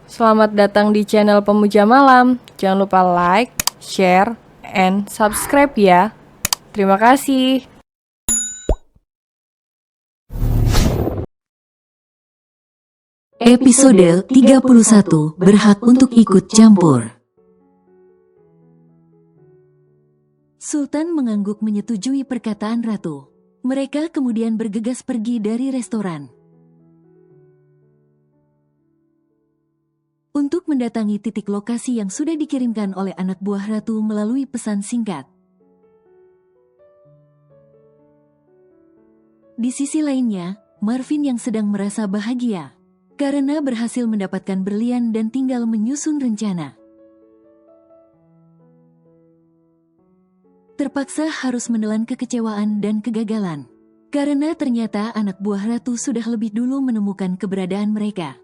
Selamat datang di channel Pemuja Malam. Jangan lupa like, share, and subscribe ya. Terima kasih. Episode 31 Berhak untuk ikut campur. Sultan mengangguk menyetujui perkataan ratu. Mereka kemudian bergegas pergi dari restoran untuk mendatangi titik lokasi yang sudah dikirimkan oleh anak buah ratu melalui pesan singkat. Di sisi lainnya, Marvin yang sedang merasa bahagia karena berhasil mendapatkan berlian dan tinggal menyusun rencana. Terpaksa harus menelan kekecewaan dan kegagalan karena ternyata anak buah ratu sudah lebih dulu menemukan keberadaan mereka.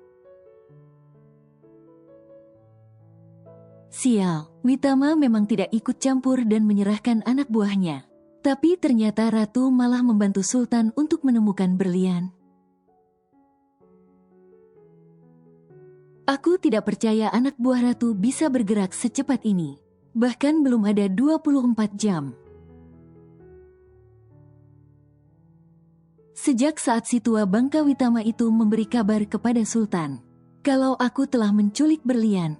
Sial, Witama memang tidak ikut campur dan menyerahkan anak buahnya. Tapi ternyata ratu malah membantu Sultan untuk menemukan berlian. Aku tidak percaya anak buah ratu bisa bergerak secepat ini. Bahkan belum ada 24 jam. Sejak saat si tua bangka Witama itu memberi kabar kepada Sultan kalau aku telah menculik berlian.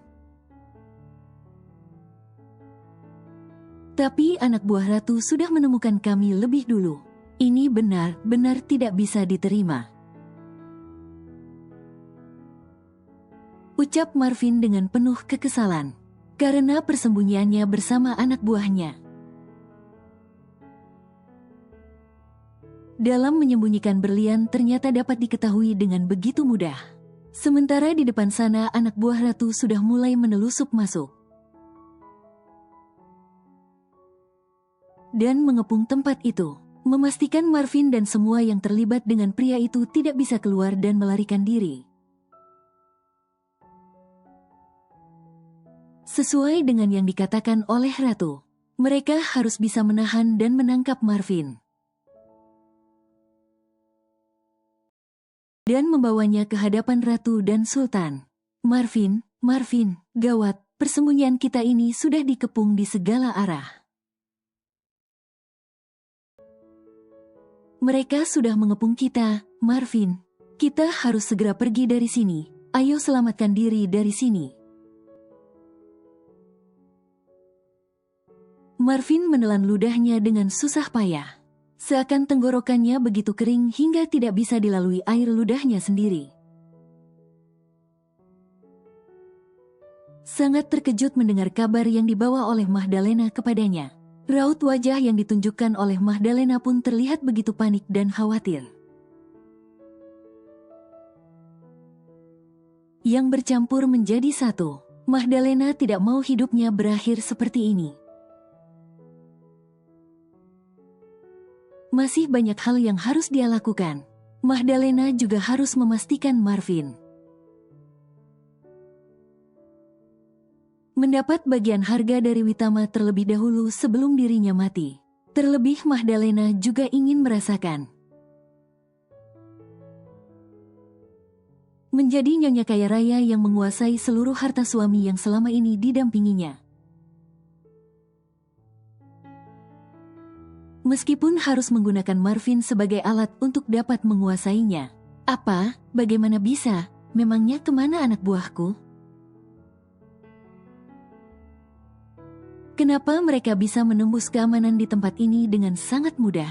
Tapi anak buah ratu sudah menemukan kami lebih dulu. Ini benar-benar tidak bisa diterima. Ucap Marvin dengan penuh kekesalan karena persembunyiannya bersama anak buahnya. Dalam menyembunyikan berlian ternyata dapat diketahui dengan begitu mudah. Sementara di depan sana anak buah ratu sudah mulai menelusup masuk dan mengepung tempat itu, memastikan Marvin dan semua yang terlibat dengan pria itu tidak bisa keluar dan melarikan diri. Sesuai dengan yang dikatakan oleh ratu, mereka harus bisa menahan dan menangkap Marvin dan membawanya ke hadapan ratu dan sultan. Marvin, gawat, persembunyian kita ini sudah dikepung di segala arah. Mereka sudah mengepung kita, Marvin. Kita harus segera pergi dari sini. Ayo selamatkan diri dari sini. Marvin menelan ludahnya dengan susah payah. Seakan tenggorokannya begitu kering hingga tidak bisa dilalui air ludahnya sendiri. Sangat terkejut mendengar kabar yang dibawa oleh Magdalena kepadanya. Raut wajah yang ditunjukkan oleh Magdalena pun terlihat begitu panik dan khawatir. Yang bercampur menjadi satu. Magdalena tidak mau hidupnya berakhir seperti ini. Masih banyak hal yang harus dia lakukan. Magdalena juga harus memastikan Marvin mendapat bagian harga dari Witama terlebih dahulu sebelum dirinya mati. Terlebih Magdalena juga ingin merasakan menjadi nyonya kaya raya yang menguasai seluruh harta suami yang selama ini didampinginya. Meskipun harus menggunakan Marvin sebagai alat untuk dapat menguasainya. Apa? Bagaimana bisa? Memangnya kemana anak buahku? Kenapa mereka bisa menembus keamanan di tempat ini dengan sangat mudah?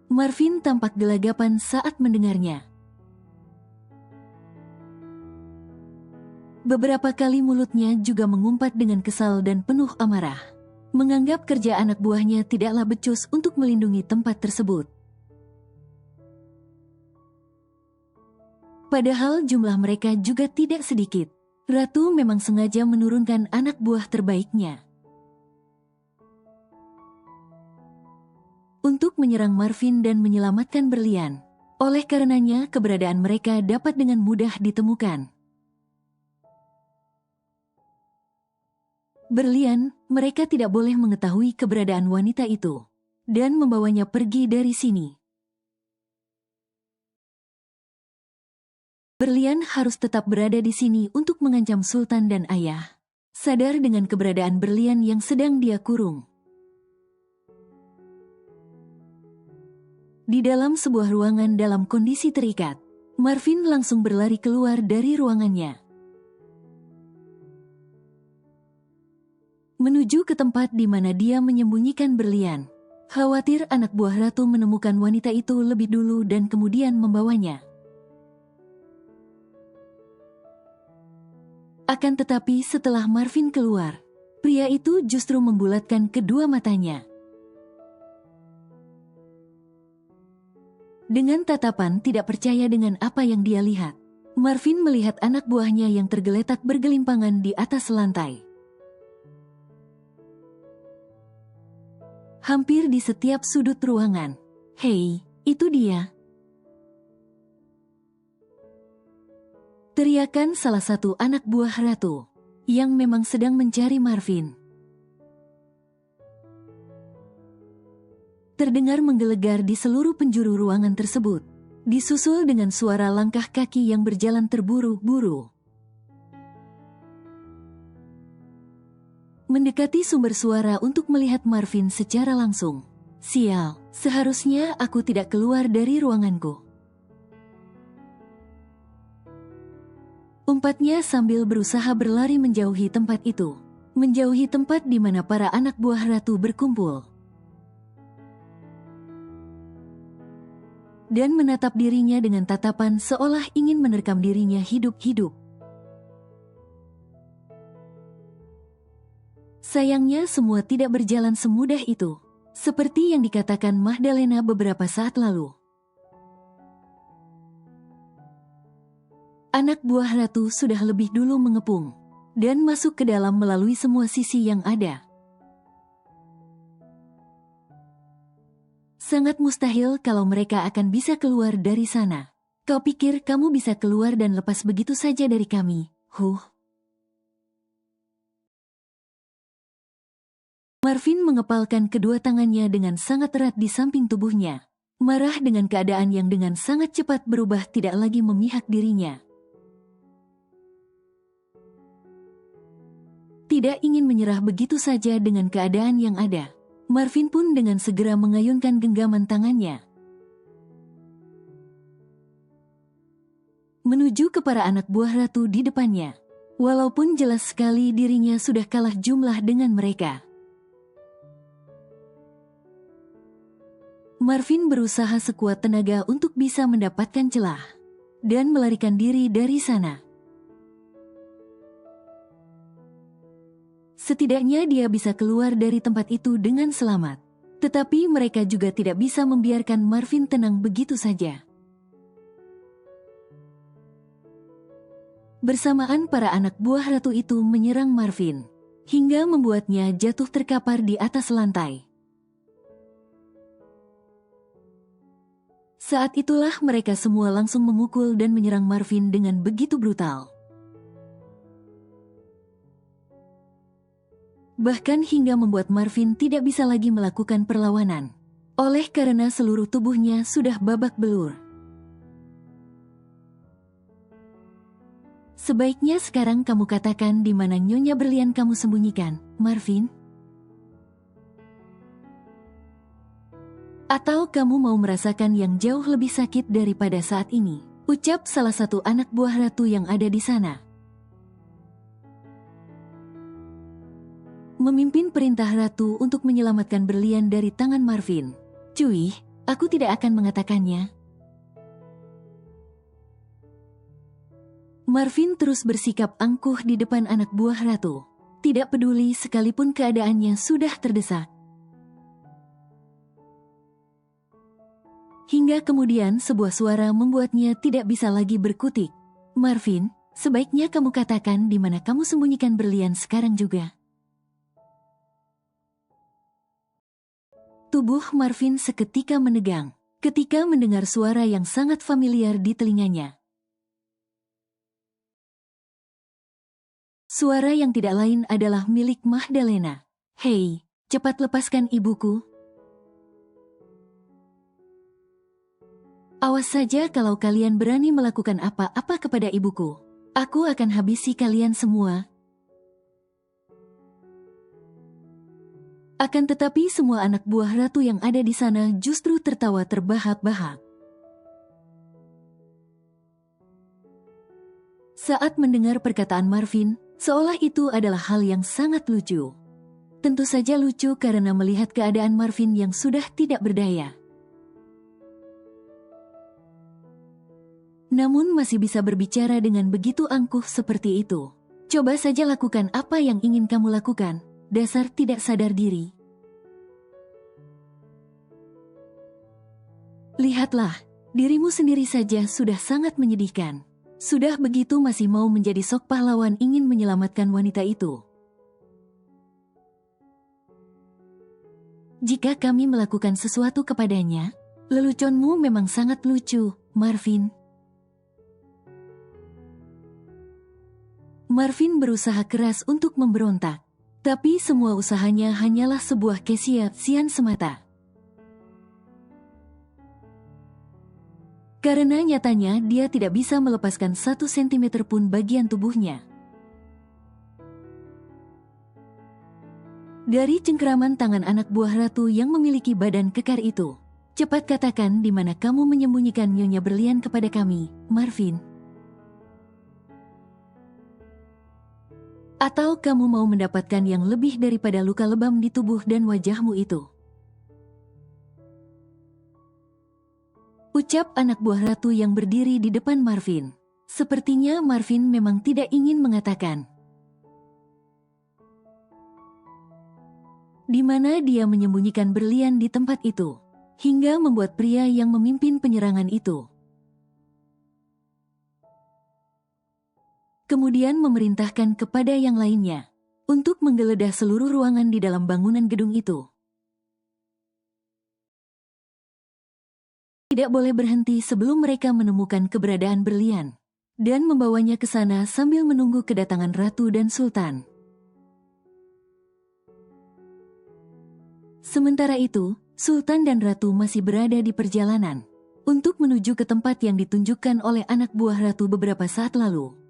Marvin tampak gelagapan saat mendengarnya. Beberapa kali mulutnya juga mengumpat dengan kesal dan penuh amarah. Menganggap kerja anak buahnya tidaklah becus untuk melindungi tempat tersebut. Padahal jumlah mereka juga tidak sedikit. Ratu memang sengaja menurunkan anak buah terbaiknya untuk menyerang Marvin dan menyelamatkan berlian. Oleh karenanya, keberadaan mereka dapat dengan mudah ditemukan. Berlian, mereka tidak boleh mengetahui keberadaan wanita itu dan membawanya pergi dari sini. Berlian harus tetap berada di sini untuk mengancam Sultan dan ayah. Sadar dengan keberadaan Berlian yang sedang dia kurung. Di dalam sebuah ruangan dalam kondisi terikat, Marvin langsung berlari keluar dari ruangannya. Menuju ke tempat di mana dia menyembunyikan Berlian. Khawatir anak buah ratu menemukan wanita itu lebih dulu dan kemudian membawanya. Akan tetapi setelah Marvin keluar, pria itu justru membulatkan kedua matanya. Dengan tatapan tidak percaya dengan apa yang dia lihat, Marvin melihat anak buahnya yang tergeletak bergelimpangan di atas lantai. Hampir di setiap sudut ruangan. "Hei, itu dia!" teriakan salah satu anak buah ratu, yang memang sedang mencari Marvin. Terdengar menggelegar di seluruh penjuru ruangan tersebut, disusul dengan suara langkah kaki yang berjalan terburu-buru. Mendekati sumber suara untuk melihat Marvin secara langsung. "Sial, seharusnya aku tidak keluar dari ruanganku," umpatnya sambil berusaha berlari menjauhi tempat itu. Menjauhi tempat di mana para anak buah ratu berkumpul. Dan menatap dirinya dengan tatapan seolah ingin menerkam dirinya hidup-hidup. Sayangnya semua tidak berjalan semudah itu, seperti yang dikatakan Magdalena beberapa saat lalu. Anak buah ratu sudah lebih dulu mengepung dan masuk ke dalam melalui semua sisi yang ada. Sangat mustahil kalau mereka akan bisa keluar dari sana. "Kau pikir kamu bisa keluar dan lepas begitu saja dari kami? Marvin mengepalkan kedua tangannya dengan sangat erat di samping tubuhnya, marah dengan keadaan yang dengan sangat cepat berubah tidak lagi memihak dirinya. Tidak ingin menyerah begitu saja dengan keadaan yang ada, Marvin pun dengan segera mengayunkan genggaman tangannya menuju ke para anak buah ratu di depannya. Walaupun jelas sekali dirinya sudah kalah jumlah dengan mereka, Marvin berusaha sekuat tenaga untuk bisa mendapatkan celah dan melarikan diri dari sana. Setidaknya dia bisa keluar dari tempat itu dengan selamat. Tetapi mereka juga tidak bisa membiarkan Marvin tenang begitu saja. Bersamaan para anak buah ratu itu menyerang Marvin, hingga membuatnya jatuh terkapar di atas lantai. Saat itulah mereka semua langsung memukul dan menyerang Marvin dengan begitu brutal. Bahkan hingga membuat Marvin tidak bisa lagi melakukan perlawanan, oleh karena seluruh tubuhnya sudah babak belur. "Sebaiknya sekarang kamu katakan di mana Nyonya Berlian kamu sembunyikan, Marvin? Atau kamu mau merasakan yang jauh lebih sakit daripada saat ini?" ucap salah satu anak buah ratu yang ada di sana. Memimpin perintah ratu untuk menyelamatkan Berlian dari tangan Marvin. "Cuy, aku tidak akan mengatakannya." Marvin terus bersikap angkuh di depan anak buah ratu, tidak peduli sekalipun keadaannya sudah terdesak. Hingga kemudian sebuah suara membuatnya tidak bisa lagi berkutik. "Marvin, sebaiknya kamu katakan di mana kamu sembunyikan Berlian sekarang juga." Tubuh Marvin seketika menegang ketika mendengar suara yang sangat familiar di telinganya. Suara yang tidak lain adalah milik Magdalena. "Hei, cepat lepaskan ibuku." Awas saja kalau kalian berani melakukan apa-apa kepada ibuku. Aku akan habisi kalian semua. Akan tetapi semua anak buah ratu yang ada di sana justru tertawa terbahak-bahak. Saat mendengar perkataan Marvin, seolah itu adalah hal yang sangat lucu. Tentu saja lucu karena melihat keadaan Marvin yang sudah tidak berdaya. Namun masih bisa berbicara dengan begitu angkuh seperti itu. Coba saja lakukan apa yang ingin kamu lakukan, dasar tidak sadar diri. Lihatlah, dirimu sendiri saja sudah sangat menyedihkan. Sudah begitu masih mau menjadi sok pahlawan ingin menyelamatkan wanita itu. Jika kami melakukan sesuatu kepadanya, leluconmu memang sangat lucu, Marvin. Marvin berusaha keras untuk memberontak, tapi semua usahanya hanyalah sebuah kesia-siaan semata. Karena nyatanya dia tidak bisa melepaskan 1 sentimeter pun bagian tubuhnya. Dari cengkeraman tangan anak buah ratu yang memiliki badan kekar itu, cepat katakan di mana kamu menyembunyikan nyonya berlian kepada kami, Marvin. Atau kamu mau mendapatkan yang lebih daripada luka lebam di tubuh dan wajahmu itu? Ucap anak buah ratu yang berdiri di depan Marvin. Sepertinya Marvin memang tidak ingin mengatakan di mana dia menyembunyikan berlian di tempat itu, hingga membuat pria yang memimpin penyerangan itu kemudian memerintahkan kepada yang lainnya untuk menggeledah seluruh ruangan di dalam bangunan gedung itu. Tidak boleh berhenti sebelum mereka menemukan keberadaan berlian dan membawanya ke sana sambil menunggu kedatangan ratu dan sultan. Sementara itu, sultan dan ratu masih berada di perjalanan untuk menuju ke tempat yang ditunjukkan oleh anak buah ratu beberapa saat lalu.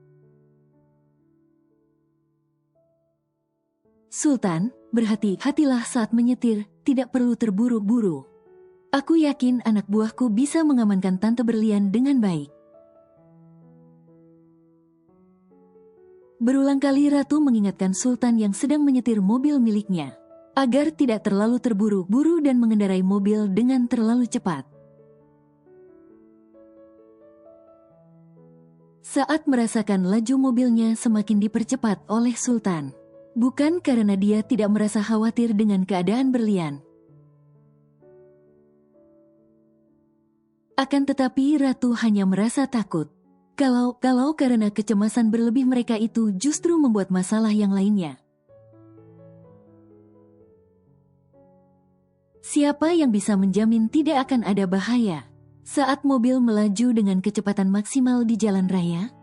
Sultan, berhati-hatilah saat menyetir, tidak perlu terburu-buru. Aku yakin anak buahku bisa mengamankan tante berlian dengan baik. Berulang kali ratu mengingatkan sultan yang sedang menyetir mobil miliknya agar tidak terlalu terburu-buru dan mengendarai mobil dengan terlalu cepat. Saat merasakan laju mobilnya semakin dipercepat oleh sultan, bukan karena dia tidak merasa khawatir dengan keadaan berlian. Akan tetapi ratu hanya merasa takut. Kalau karena kecemasan berlebih mereka itu justru membuat masalah yang lainnya. Siapa yang bisa menjamin tidak akan ada bahaya saat mobil melaju dengan kecepatan maksimal di jalan raya?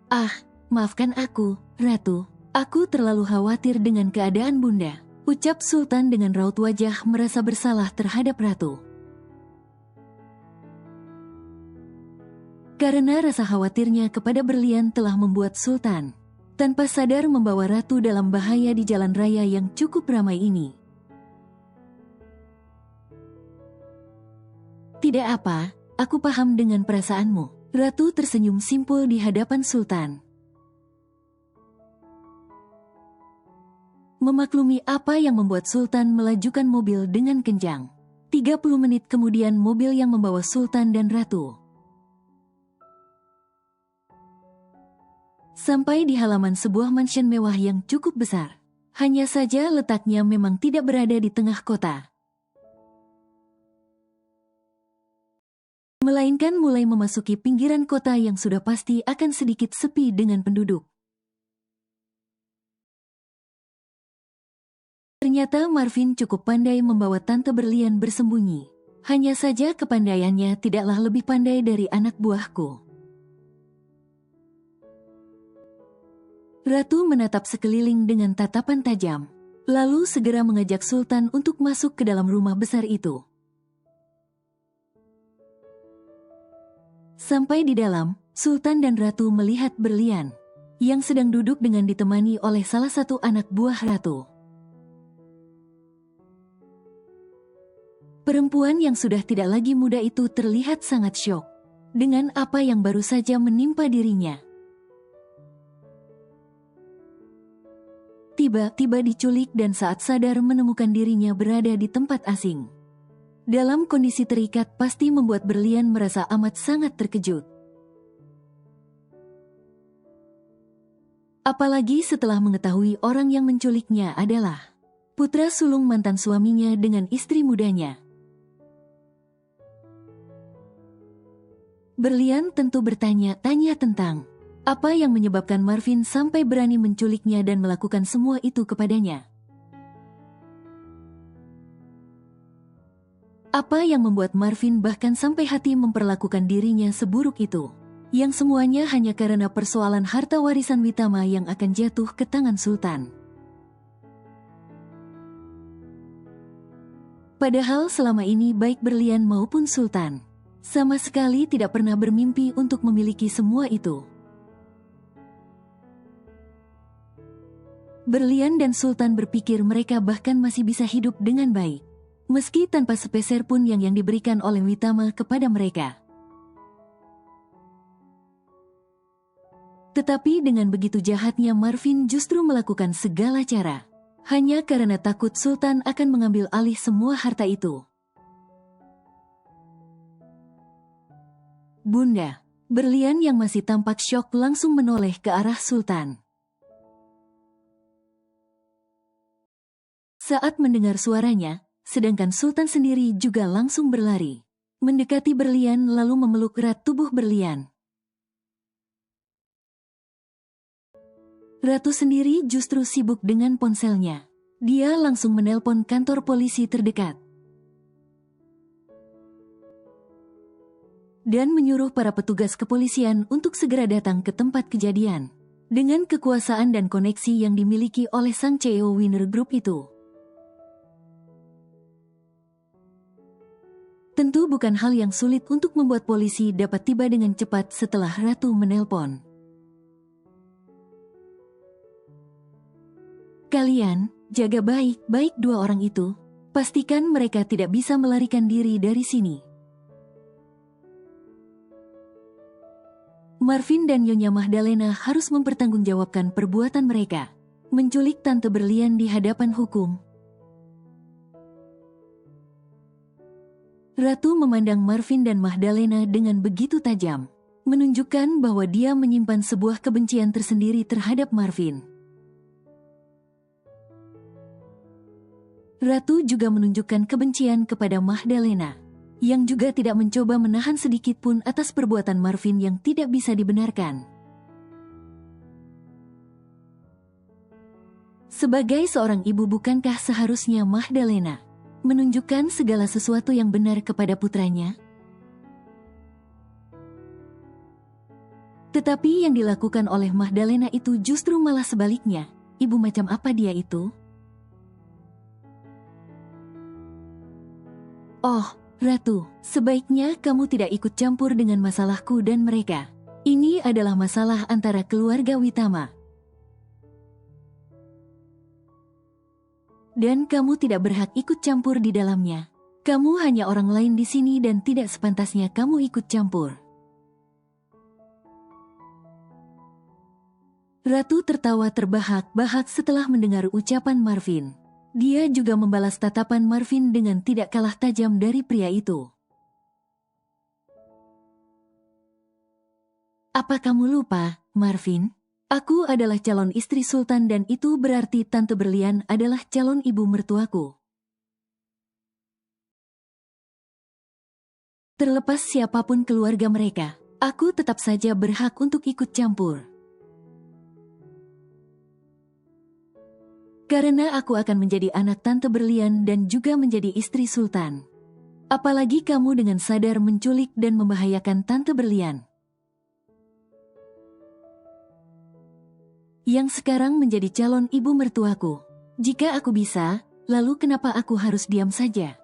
Ah, maafkan aku, Ratu. Aku terlalu khawatir dengan keadaan Bunda, ucap Sultan dengan raut wajah merasa bersalah terhadap Ratu. Karena rasa khawatirnya kepada berlian telah membuat Sultan tanpa sadar membawa Ratu dalam bahaya di jalan raya yang cukup ramai ini. Tidak apa, aku paham dengan perasaanmu. Ratu tersenyum simpul di hadapan Sultan. Memaklumi apa yang membuat Sultan melajukan mobil dengan kencang. 30 menit kemudian mobil yang membawa Sultan dan Ratu sampai di halaman sebuah mansion mewah yang cukup besar. Hanya saja letaknya memang tidak berada di tengah kota, melainkan mulai memasuki pinggiran kota yang sudah pasti akan sedikit sepi dengan penduduk. Ternyata Marvin cukup pandai membawa tante berlian bersembunyi. Hanya saja kepandaiannya tidaklah lebih pandai dari anak buahku. Ratu menatap sekeliling dengan tatapan tajam, lalu segera mengajak Sultan untuk masuk ke dalam rumah besar itu. Sampai di dalam, Sultan dan Ratu melihat Berlian yang sedang duduk dengan ditemani oleh salah satu anak buah Ratu. Perempuan yang sudah tidak lagi muda itu terlihat sangat syok dengan apa yang baru saja menimpa dirinya. Tiba-tiba diculik dan saat sadar menemukan dirinya berada di tempat asing. Dalam kondisi terikat pasti membuat Berlian merasa amat sangat terkejut. Apalagi setelah mengetahui orang yang menculiknya adalah putra sulung mantan suaminya dengan istri mudanya. Berlian tentu bertanya-tanya tentang apa yang menyebabkan Marvin sampai berani menculiknya dan melakukan semua itu kepadanya. Apa yang membuat Marvin bahkan sampai hati memperlakukan dirinya seburuk itu? Yang semuanya hanya karena persoalan harta warisan Witama yang akan jatuh ke tangan Sultan. Padahal selama ini baik Berlian maupun Sultan sama sekali tidak pernah bermimpi untuk memiliki semua itu. Berlian dan Sultan berpikir mereka bahkan masih bisa hidup dengan baik, meski tanpa sepeser pun yang diberikan oleh Witama kepada mereka. Tetapi dengan begitu jahatnya Marvin justru melakukan segala cara, hanya karena takut Sultan akan mengambil alih semua harta itu. Bunda, Berlian yang masih tampak syok langsung menoleh ke arah Sultan. Saat mendengar suaranya, sedangkan Sultan sendiri juga langsung berlari, mendekati Berlian lalu memeluk erat tubuh Berlian. Ratu sendiri justru sibuk dengan ponselnya. Dia langsung menelpon kantor polisi terdekat dan menyuruh para petugas kepolisian untuk segera datang ke tempat kejadian. Dengan kekuasaan dan koneksi yang dimiliki oleh sang CEO Winner Group itu, tentu bukan hal yang sulit untuk membuat polisi dapat tiba dengan cepat setelah Ratu menelpon. Kalian, jaga baik-baik dua orang itu. Pastikan mereka tidak bisa melarikan diri dari sini. Marvin dan Nyonya Mahdalena harus mempertanggungjawabkan perbuatan mereka, menculik Tante Berlian di hadapan hukum. Ratu memandang Marvin dan Mahdalena dengan begitu tajam, menunjukkan bahwa dia menyimpan sebuah kebencian tersendiri terhadap Marvin. Ratu juga menunjukkan kebencian kepada Mahdalena, yang juga tidak mencoba menahan sedikit pun atas perbuatan Marvin yang tidak bisa dibenarkan. Sebagai seorang ibu, bukankah seharusnya Mahdalena menunjukkan segala sesuatu yang benar kepada putranya? Tetapi yang dilakukan oleh Mahdalena itu justru malah sebaliknya. Ibu macam apa dia itu? Oh, Ratu, sebaiknya kamu tidak ikut campur dengan masalahku dan mereka. Ini adalah masalah antara keluarga Witama. Dan kamu tidak berhak ikut campur di dalamnya. Kamu hanya orang lain di sini dan tidak sepantasnya kamu ikut campur. Ratu tertawa terbahak-bahak setelah mendengar ucapan Marvin. Dia juga membalas tatapan Marvin dengan tidak kalah tajam dari pria itu. Apa kamu lupa, Marvin? Aku adalah calon istri Sultan dan itu berarti Tante Berlian adalah calon ibu mertuaku. Terlepas siapapun keluarga mereka, aku tetap saja berhak untuk ikut campur. Karena aku akan menjadi anak Tante Berlian dan juga menjadi istri Sultan. Apalagi kamu dengan sadar menculik dan membahayakan Tante Berlian, yang sekarang menjadi calon ibu mertuaku. Jika aku bisa, lalu kenapa aku harus diam saja?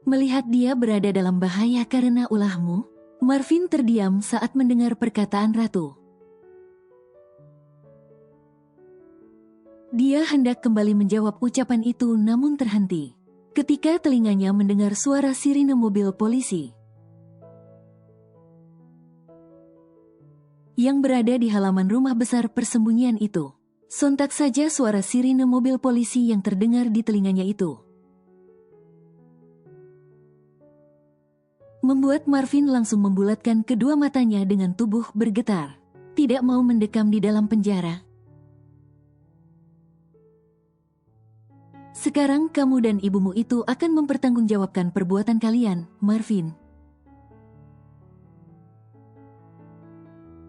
Melihat dia berada dalam bahaya karena ulahmu, Marvin terdiam saat mendengar perkataan ratu. Dia hendak kembali menjawab ucapan itu namun terhenti ketika telinganya mendengar suara sirine mobil polisi yang berada di halaman rumah besar persembunyian itu. Sontak saja suara sirine mobil polisi yang terdengar di telinganya itu membuat Marvin langsung membulatkan kedua matanya dengan tubuh bergetar. Tidak mau mendekam di dalam penjara. Sekarang kamu dan ibumu itu akan mempertanggungjawabkan perbuatan kalian, Marvin.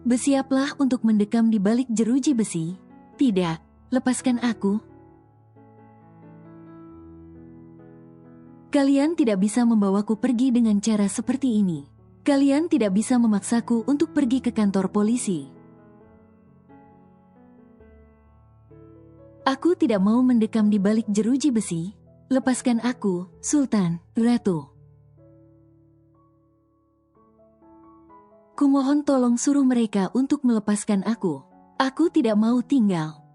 Bersiaplah untuk mendekam di balik jeruji besi. Tidak, lepaskan aku. Kalian tidak bisa membawaku pergi dengan cara seperti ini. Kalian tidak bisa memaksaku untuk pergi ke kantor polisi. Aku tidak mau mendekam di balik jeruji besi. Lepaskan aku, Sultan, Ratu. Kumohon tolong suruh mereka untuk melepaskan aku. Aku tidak mau tinggal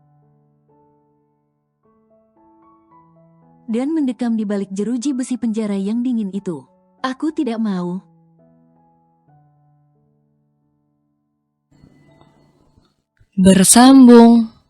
dan mendekam di balik jeruji besi penjara yang dingin itu. Aku tidak mau. Bersambung.